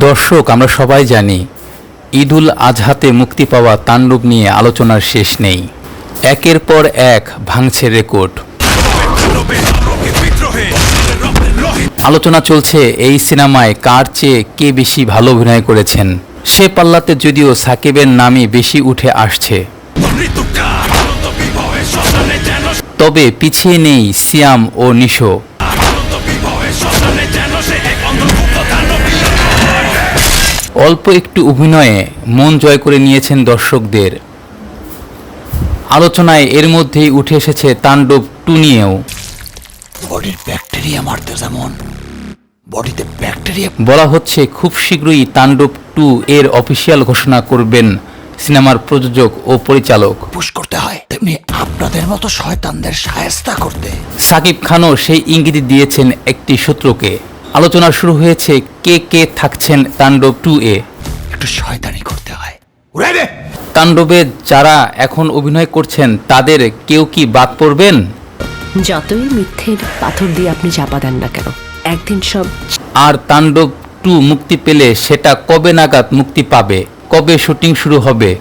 দর্শক, আমরা সবাই জানি ঈদুল আজহাতে মুক্তি পাওয়া তাণ্ডব নিয়ে আলোচনার শেষ নেই। একের পর এক ভাঙছে রেকর্ড। আলোচনা চলছে এই সিনেমায় কার চেয়ে কে বেশি ভালো অভিনয় করেছেন। সে পাল্লাতে যদিও সাকিবের নামই বেশি উঠে আসছে, তবে পিছিয়ে নেই সিয়াম ও নিশো। অল্প একটু অভিনয়ে মন জয় করে নিয়েছেন দর্শকদের। আলোচনায় এর মধ্যেই উঠে এসেছে তাণ্ডব 2 নিয়েও। বডির ব্যাকটেরিয়া মারতে যেমন বডিতে ব্যাকটেরিয়া বলা হচ্ছে খুব শীঘ্রই তাণ্ডব 2 এর অফিসিয়াল ঘোষণা করবেন সিনেমার প্রযোজক ও পরিচালক। পুশ করতে হয়, তেমনি আপনাদের মতো শয়তানদের শায়েস্তা করতে সাকিব খানও সেই ইঙ্গিত দিয়েছেন একটি সূত্রকে। আলোচনা শুরু হয়েছে কে কে থাকছেন তাণ্ডব 2 এ। একটু শয়তানি করতে হয়। তাণ্ডবে যারা এখন অভিনয় করছেন তাদের কেউ কি বাদ পড়বেন? যতই মিথ্যের পাথর দিয়ে আপনি চাপা দেন না কেন, একদিন সব। আর তাণ্ডব 2 মুক্তি পেলে সেটা কবে নাগাদ মুক্তি পাবে, কবে শুটিং শুরু হবে,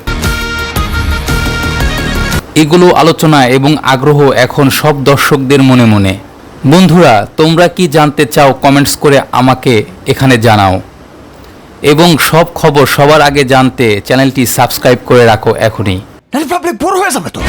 এগুলো আলোচনা এবং আগ্রহ এখন সব দর্শকদের মনে মনে। বন্ধুরা, তোমরা কি জানতে চাও কমেন্টস করে আমাকে এখানে জানাও, এবং সব খবর সবার আগে জানতে চ্যানেলটি সাবস্ক্রাইব করে রাখো এখনই। বড় হয়ে যাবে তো।